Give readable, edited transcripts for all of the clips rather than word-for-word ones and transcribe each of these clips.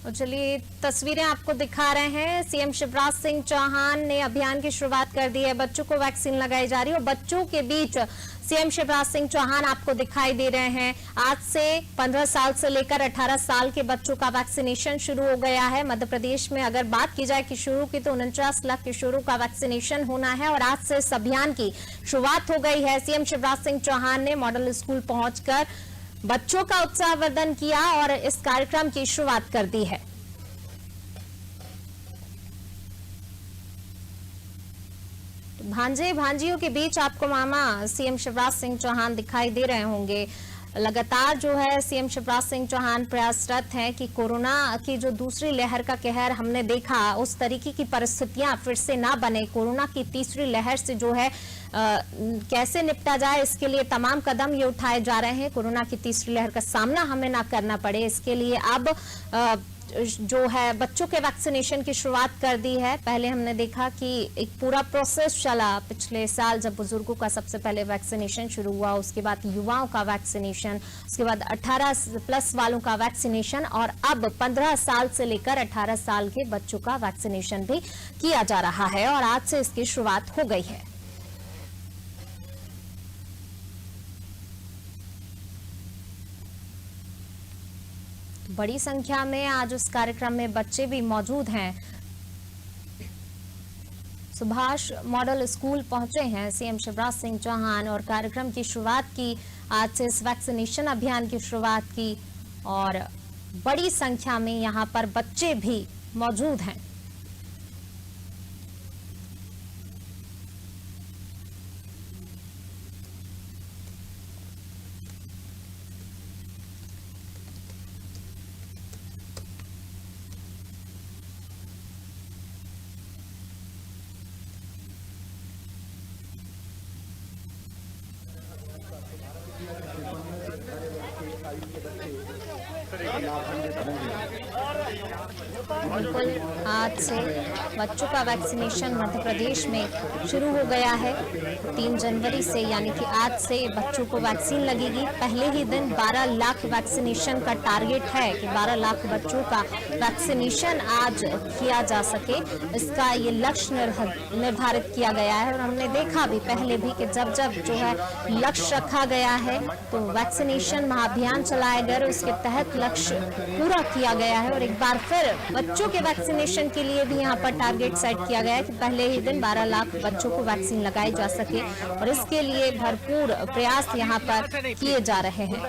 और चलिए तस्वीरें आपको दिखा रहे हैं। सीएम शिवराज सिंह चौहान ने अभियान की शुरुआत कर दी है। बच्चों को वैक्सीन लगाई जा रही है और बच्चों के बीच सीएम शिवराज सिंह चौहान आपको दिखाई दे रहे हैं। आज से 15 साल से लेकर 18 साल के बच्चों का वैक्सीनेशन शुरू हो गया है। मध्य प्रदेश में अगर बात की जाए किशोरों की तो 49 लाख किशोरों का वैक्सीनेशन होना है और आज से इस अभियान की शुरुआत हो गई है। सीएम शिवराज सिंह चौहान ने मॉडल स्कूल पहुंचकर बच्चों का उत्साहवर्धन किया और इस कार्यक्रम की शुरुआत कर दी है। भांजे भांजियों के बीच आपको मामा सीएम शिवराज सिंह चौहान दिखाई दे रहे होंगे। लगातार जो है सीएम शिवराज सिंह चौहान प्रयासरत हैं कि कोरोना की जो दूसरी लहर का कहर हमने देखा उस तरीके की परिस्थितियां फिर से ना बने। कोरोना की तीसरी लहर से जो है कैसे निपटा जाए, इसके लिए तमाम कदम ये उठाए जा रहे हैं। कोरोना की तीसरी लहर का सामना हमें ना करना पड़े, इसके लिए अब जो है बच्चों के वैक्सीनेशन की शुरुआत कर दी है। पहले हमने देखा कि एक पूरा प्रोसेस चला पिछले साल, जब बुजुर्गों का सबसे पहले वैक्सीनेशन शुरू हुआ, उसके बाद युवाओं का वैक्सीनेशन, उसके बाद 18+ वालों का वैक्सीनेशन और अब 15 साल से लेकर 18 साल के बच्चों का वैक्सीनेशन भी किया जा रहा है और आज से इसकी शुरुआत हो गई है। बड़ी संख्या में आज उस कार्यक्रम में बच्चे भी मौजूद हैं। सुभाष मॉडल स्कूल पहुंचे हैं सीएम शिवराज सिंह चौहान और कार्यक्रम की शुरुआत की। आज से इस वैक्सीनेशन अभियान की शुरुआत की और बड़ी संख्या में यहां पर बच्चे भी मौजूद हैं। बिल्कुल आज से बच्चों का वैक्सीनेशन मध्य प्रदेश में शुरू हो गया है। 3 जनवरी से यानी कि आज से बच्चों को वैक्सीन लगेगी। पहले ही दिन 12 लाख वैक्सीनेशन का टारगेट है कि 12 लाख बच्चों का वैक्सीनेशन आज किया जा सके, इसका ये लक्ष्य निर्धारित किया गया है। और हमने देखा भी पहले भी कि जब जब जो है लक्ष्य रखा गया है तो वैक्सीनेशन महाअभियान चलाया गया, उसके तहत लक्ष्य पूरा किया गया है। और एक बार फिर बच्चों के वैक्सीनेशन के लिए भी यहाँ पर टारगेट सेट किया गया है कि पहले ही दिन 12 लाख बच्चों को वैक्सीन लगाई जा सके और इसके लिए भरपूर प्रयास यहाँ पर किए जा रहे हैं।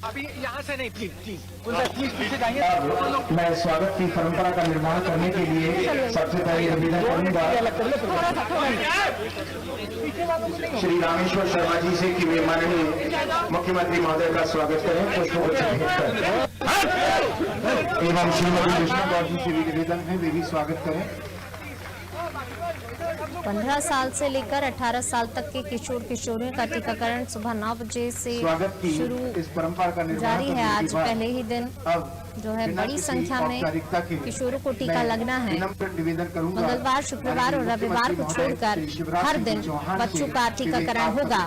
अभी यहाँ से नहीं, प्लीज मैं स्वागत की परंपरा का निर्माण करने के लिए सबसे पहले निवेदन करूंगा श्री रामेश्वर शर्मा जी से कि वे माननीय मुख्यमंत्री महोदय का स्वागत करें, पुष्पगुच्छ भेंट करें। एवं श्रीमती विष्णु गौर जी से भी निवेदन है वे भी स्वागत करें। 15 साल से लेकर 18 साल तक के किशोर किशोरियों का टीकाकरण सुबह 9 बजे से शुरू इस परंपरा का जारी है। आज पहले ही दिन जो है बड़ी संख्या में किशोरों को टीका लगना है। मंगलवार, शुक्रवार और रविवार को छोड़कर हर दिन बच्चों का टीकाकरण होगा।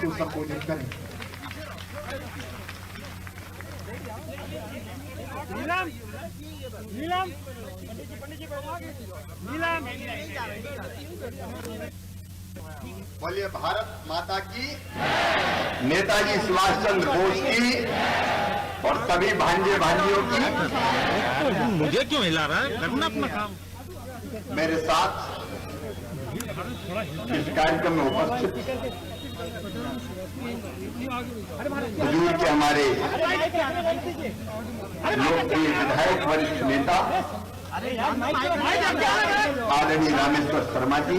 बोलिए भारत माता की, नेताजी सुभाष चंद्र बोस की और सभी भांजे भांजियों की। मुझे क्यों हिला रहा है? करना अपना काम। मेरे साथ इस कार्यक्रम में उपस्थित हुजूर के हमारे लोकप्रिय विधायक वरिष्ठ नेता आदरणीय रामेश्वर शर्मा जी,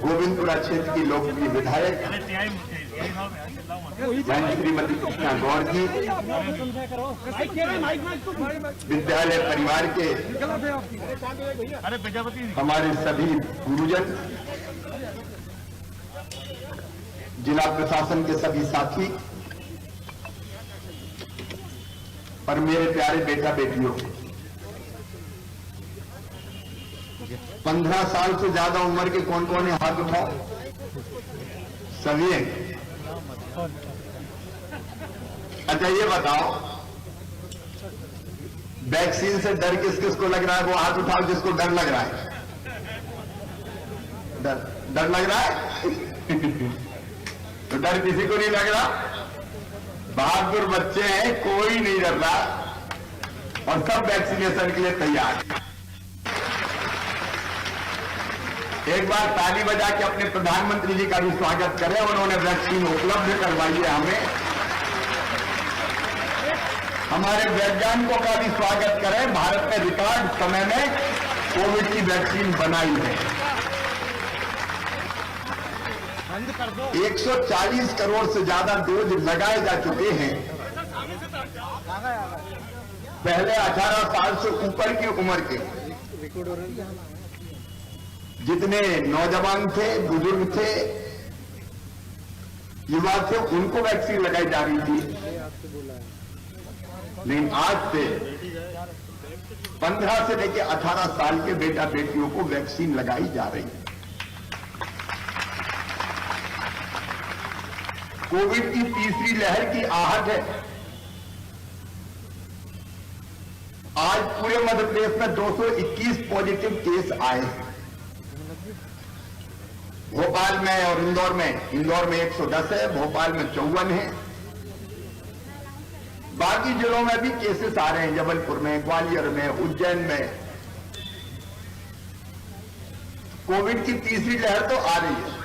गोविंदपुरा क्षेत्र की लोकप्रिय विधायक श्रीमती कृष्णा गौर जी, विद्यालय परिवार के हमारे सभी गुरुजन, जिला प्रशासन के सभी साथी और मेरे प्यारे बेटा बेटियों, 15 साल से ज्यादा उम्र के कौन कौन है? हाथ उठाओ। सभी अच्छा ये बताओ वैक्सीन से डर किस किस को लग रहा है वो हाथ उठाओ जिसको डर लग रहा है। डर लग रहा है तो डर किसी को नहीं लग रहा। बहादुर बच्चे हैं, कोई नहीं डर रहा और सब वैक्सीनेशन के लिए तैयार। एक बार ताली बजा के अपने प्रधानमंत्री जी का भी स्वागत करें, उन्होंने वैक्सीन उपलब्ध करवाई है हमें। हमारे वैज्ञानिकों का भी स्वागत करें, भारत ने रिकॉर्ड समय में कोविड की वैक्सीन बनाई है। 140 करोड़ से ज्यादा डोज लगाए जा चुके हैं। पहले 18 साल से ऊपर की उम्र के जितने नौजवान थे, बुजुर्ग थे, युवा थे, उनको वैक्सीन लगाई जा रही थी। लेकिन आज से 15 से लेकर 18 साल के बेटा बेटियों को वैक्सीन लगाई जा रही है। कोविड की तीसरी लहर की आहट है। आज पूरे मध्य प्रदेश में 221 पॉजिटिव केस आए हैं। भोपाल में और इंदौर में 110 है, भोपाल में 54 है। बाकी जिलों में भी केसेस आ रहे हैं, जबलपुर में, ग्वालियर में, उज्जैन में। कोविड की तीसरी लहर तो आ रही है,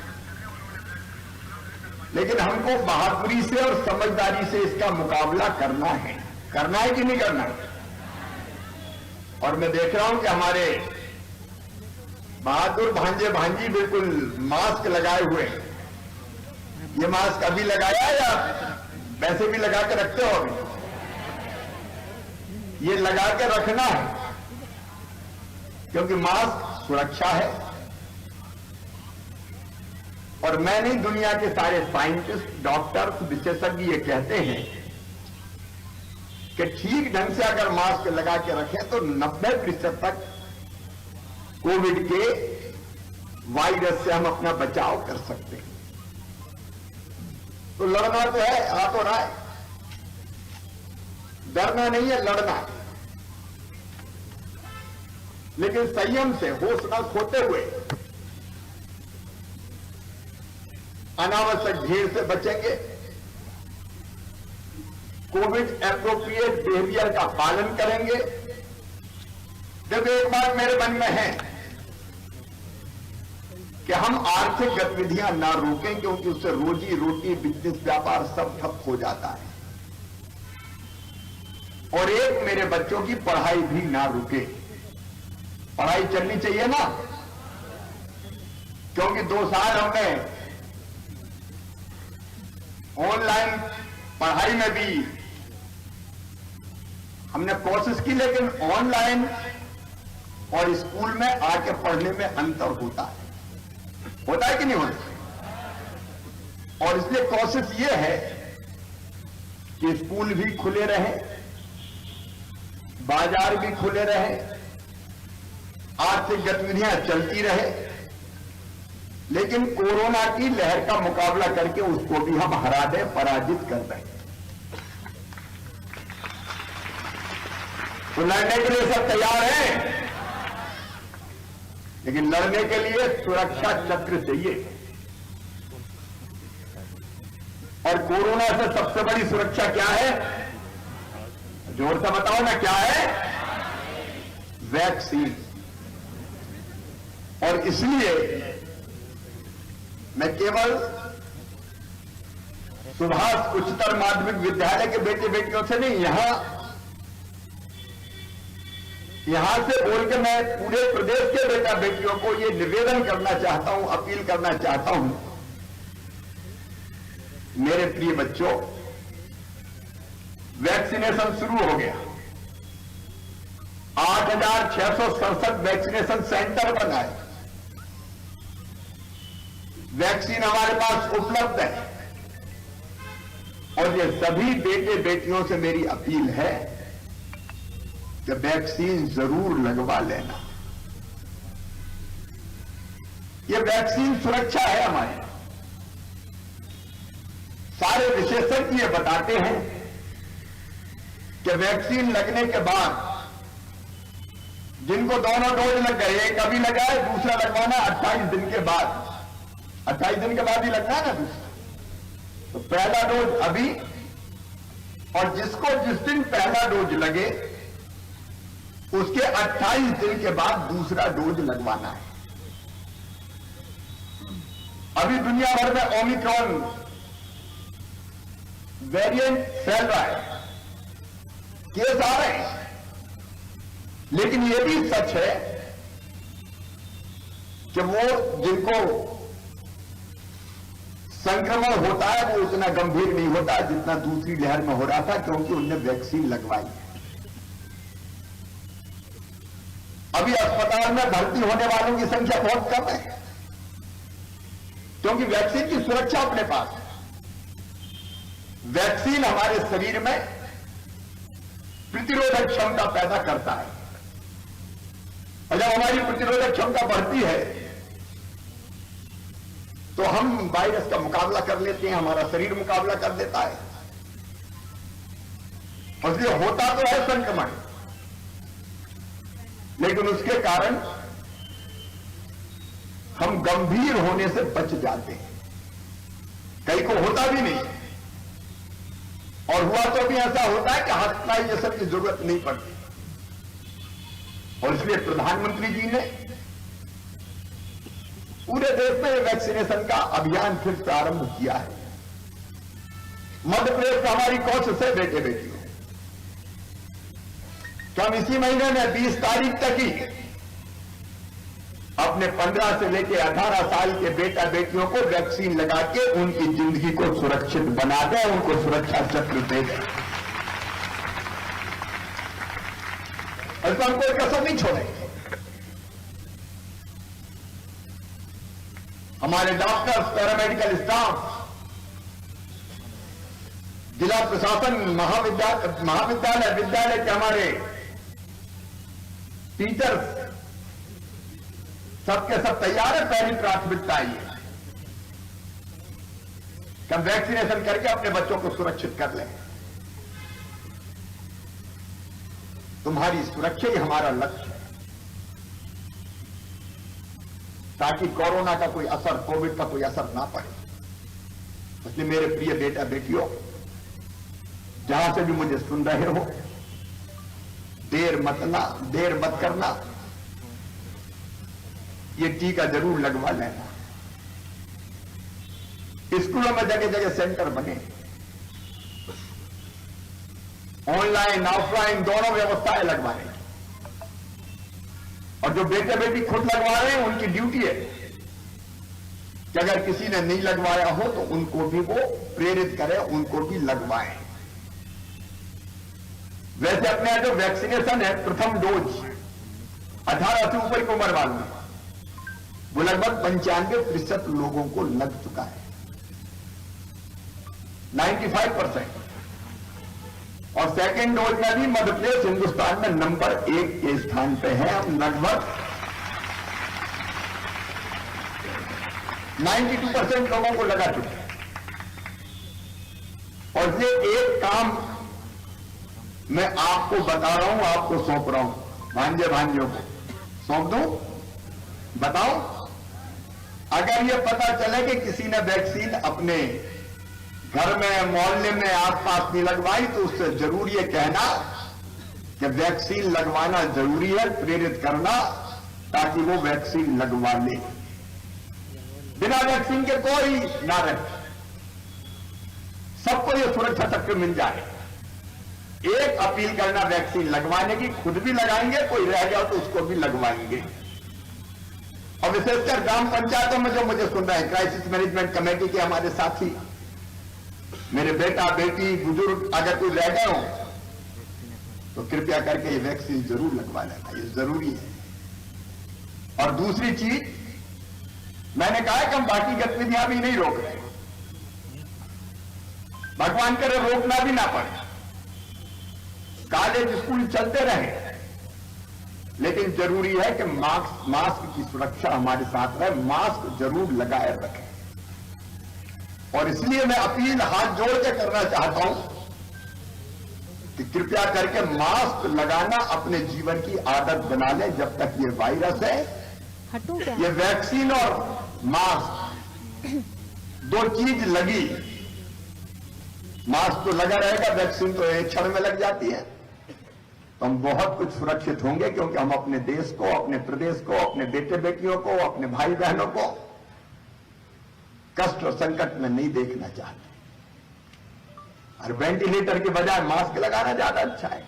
लेकिन हमको बहादुरी से और समझदारी से इसका मुकाबला करना है कि नहीं करना है। और मैं देख रहा हूं कि हमारे बहादुर भांजे भांजी बिल्कुल मास्क लगाए हुए हैं। ये मास्क अभी लगाया या वैसे भी लगा के रखते हो? अभी ये लगा के रखना है, क्योंकि मास्क सुरक्षा है। और मैं नहीं, दुनिया के सारे साइंटिस्ट, डॉक्टर्स, विशेषज्ञ ये कहते हैं कि ठीक ढंग से अगर मास्क लगा के रखें तो 90% तक कोविड के वायरस से हम अपना बचाव कर सकते हैं। तो लड़ना तो है, आ तो रहा है, डरना नहीं है, लड़ना है। लेकिन संयम से, होश न खोते हुए, अनावश्यक भीड़ से बचेंगे। कोविड एप्रोप्रिएट बिहेवियर का पालन करेंगे। देखो, एक बात मेरे मन में है कि हम आर्थिक गतिविधियां ना रोकें, क्योंकि उससे रोजी रोटी, बिजनेस, व्यापार सब ठप हो जाता है। और एक, मेरे बच्चों की पढ़ाई भी ना रुके। पढ़ाई चलनी चाहिए ना, क्योंकि 2 साल हमने ऑनलाइन पढ़ाई में भी हमने कोशिश की, लेकिन ऑनलाइन और स्कूल में आके पढ़ने में अंतर होता है कि नहीं होता? और इसलिए कोशिश ये है कि स्कूल भी खुले रहे, बाजार भी खुले रहे, आर्थिक गतिविधियां चलती रहे, लेकिन कोरोना की लहर का मुकाबला करके उसको भी हम हरा दें, पराजित कर दें। तो लड़ने के लिए सब तैयार हैं, लेकिन लड़ने के लिए सुरक्षा चक्र चाहिए। और कोरोना से सबसे बड़ी सुरक्षा क्या है? जोर से बताओ ना, क्या है? वैक्सीन। और इसलिए मैं केवल सुभाष उच्चतर माध्यमिक विद्यालय के बेटे बेटियों से नहीं, यहां से बोल के मैं पूरे प्रदेश के बेटा बेटियों को ये निवेदन करना चाहता हूं, अपील करना चाहता हूं। मेरे प्रिय बच्चों, वैक्सीनेशन शुरू हो गया। 8,667 वैक्सीनेशन सेंटर बनाए। वैक्सीन हमारे पास उपलब्ध है। और ये सभी बेटे बेटियों से मेरी अपील है कि वैक्सीन जरूर लगवा लेना। ये वैक्सीन सुरक्षा है हमारी। सारे विशेषज्ञ ये बताते हैं कि वैक्सीन लगने के बाद जिनको दोनों डोज लग गए, एक अभी लगा है, दूसरा लगवाना 28 दिन के बाद। 28 दिन के बाद ही लगना है ना दूसरा। तो पहला डोज अभी, और जिसको जिस दिन पहला डोज लगे उसके 28 दिन के बाद दूसरा डोज लगवाना है। अभी दुनिया भर में ओमिक्रॉन वेरिएंट फैल रहा है, केस आ रहे हैं, लेकिन यह भी सच है कि वो जिनको संक्रमण होता है वो उतना गंभीर नहीं होता जितना दूसरी लहर में हो रहा था, क्योंकि उनने वैक्सीन लगवाई है। अभी अस्पताल में भर्ती होने वालों की संख्या बहुत कम है, क्योंकि वैक्सीन की सुरक्षा अपने पास है। वैक्सीन हमारे शरीर में प्रतिरोधक क्षमता पैदा करता है, और जब हमारी प्रतिरोधक क्षमता बढ़ती है तो हम वायरस का मुकाबला कर लेते हैं, हमारा शरीर मुकाबला कर देता है। और इसलिए होता तो है संक्रमण, लेकिन उसके कारण हम गंभीर होने से बच जाते हैं। कई को होता भी नहीं, और हुआ तो भी ऐसा होता है कि हॉस्पिटलाइजेशन की जरूरत नहीं पड़ती। और इसलिए प्रधानमंत्री जी ने पूरे देश में वैक्सीनेशन का अभियान फिर प्रारंभ किया है। मध्य प्रदेश में हमारी कोशिश है बेटे बेटियों कि हम इसी महीने में 20 तारीख तक ही अपने 15 से लेकर 18 साल के बेटा बेटियों को वैक्सीन लगा के उनकी जिंदगी को सुरक्षित बना दें, उनको सुरक्षा चक्र दे दें। ऐसा हम कोई कसर नहीं छोड़ेंगे। हमारे डॉक्टर्स, पैरामेडिकल स्टाफ, जिला प्रशासन, महाविद्यालय, विद्यालय के हमारे टीचर्स, सबके सब तैयार है। पहली प्राथमिकता ये कि हम वैक्सीनेशन करके अपने बच्चों को सुरक्षित कर लें। तुम्हारी सुरक्षा ही हमारा लक्ष्य है, ताकि कोरोना का कोई असर, कोविड का कोई असर ना पड़े। इसलिए मेरे प्रिय बेटा बेटियों, जहां से भी मुझे सुन रहे हो, देर मत करना, ये टीका जरूर लगवा लेना। स्कूलों में जगह जगह सेंटर बने, ऑनलाइन ऑफलाइन दोनों व्यवस्थाएं लगवाने की। और जो बेटे बेटी खुद लगवा रहे हैं उनकी ड्यूटी है कि अगर किसी ने नहीं लगवाया हो तो उनको भी वो प्रेरित करें, उनको भी लगवाएं। वैसे अपने यहाँ जो वैक्सीनेशन है, प्रथम डोज 18 से ऊपर की उम्र वालों में, वो लगभग 95% लोगों को लग चुका है, 95%। और सेकेंड डोज में भी मध्य प्रदेश हिंदुस्तान में नंबर 1 के स्थान पे है। हम लगभग 92% लोगों को लगा चुके हैं। और ये एक काम मैं आपको बता रहा हूं, आपको सौंप रहा हूं, भांजियों को सौंप दूं। बताओ, अगर ये पता चले कि किसी ने वैक्सीन अपने घर में, मोहल्ले में, आसपास नहीं लगवाई, तो उससे जरूर ये कहना कि वैक्सीन लगवाना जरूरी है, प्रेरित करना, ताकि वो वैक्सीन लगवा ले। बिना वैक्सीन के कोई ना रहे, सबको ये सुरक्षा चक्र मिल जाए। एक अपील करना वैक्सीन लगवाने की, खुद भी लगाएंगे, कोई रह गया तो उसको भी लगवाएंगे। और विशेषकर ग्राम पंचायतों में जो मुझे सुन रहे हैं, क्राइसिस मैनेजमेंट कमेटी के हमारे साथी, मेरे बेटा बेटी बुजुर्ग अगर कोई रह गए हो तो कृपया करके ये वैक्सीन जरूर लगवा लेना, ये जरूरी है। और दूसरी चीज, मैंने कहा कि हम बाकी गतिविधियां भी नहीं रोक रहे, भगवान करे रोकना भी ना पड़े, कॉलेज स्कूल चलते रहे, लेकिन जरूरी है कि मास्क की सुरक्षा हमारे साथ रहे, मास्क जरूर लगाए रखें। और इसलिए मैं अपील हाथ जोड़ के करना चाहता हूं कि कृपया करके मास्क लगाना अपने जीवन की आदत बना लें। जब तक ये वायरस है, हटूं क्या? ये वैक्सीन और मास्क दो चीज लगी, मास्क तो लगा रहेगा, वैक्सीन तो एक क्षण में लग जाती है। तो हम बहुत कुछ सुरक्षित होंगे, क्योंकि हम अपने देश को, अपने प्रदेश को, अपने बेटे बेटियों को, अपने भाई बहनों को कष्ट और संकट में नहीं देखना चाहते। और वेंटिलेटर के बजाय मास्क लगाना ज्यादा अच्छा है।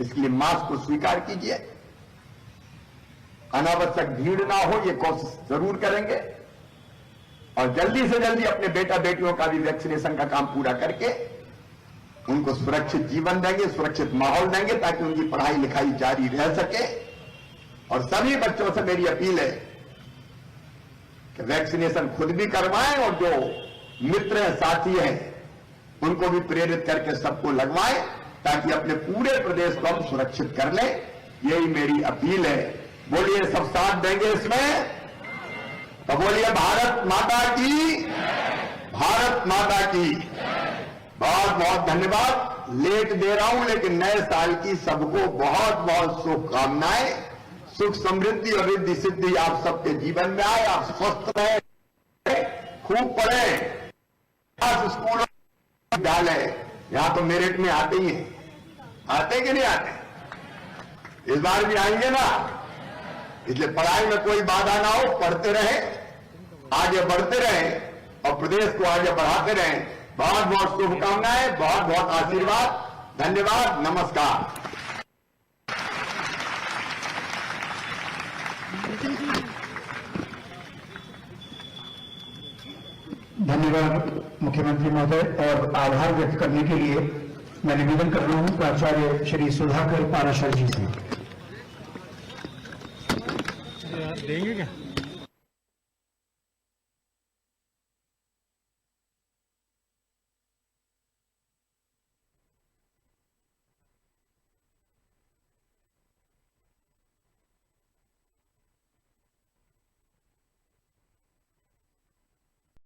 इसलिए मास्क को स्वीकार कीजिए। अनावश्यक भीड़ ना हो, ये कोशिश जरूर करेंगे। और जल्दी से जल्दी अपने बेटा बेटियों का भी वैक्सीनेशन का काम पूरा करके उनको सुरक्षित जीवन देंगे, सुरक्षित माहौल देंगे, ताकि उनकी पढ़ाई लिखाई जारी रह सके। और सभी बच्चों से मेरी अपील है कि वैक्सीनेशन खुद भी करवाएं, और जो मित्र हैं, साथी हैं, उनको भी प्रेरित करके सबको लगवाएं, ताकि अपने पूरे प्रदेश को हम सुरक्षित कर लें। यही मेरी अपील है। बोलिए, सब साथ देंगे इसमें? तो बोलिए, भारत माता की, भारत माता की। बहुत बहुत धन्यवाद। लेट दे रहा हूं, लेकिन नए साल की सबको बहुत बहुत शुभकामनाएं। सुख समृद्धि और रिद्धि सिद्धि आप सबके जीवन में आए। आप स्वस्थ रहे, खूब पढ़े। स्कूल विद्यालय यहां तो मेरिट में आते ही हैं, आते कि नहीं आते? इस बार भी आएंगे ना। इसलिए पढ़ाई में कोई बाधा ना हो, पढ़ते रहे, आगे बढ़ते रहे और प्रदेश को आगे बढ़ाते रहे। बहुत बहुत शुभकामनाएं, बहुत बहुत आशीर्वाद। धन्यवाद, नमस्कार। धन्यवाद मुख्यमंत्री महोदय। और आभार व्यक्त करने के लिए मैं निवेदन कर रहा हूं प्राचार्य श्री सुधाकर पाराशर जी से। देंगे क्या?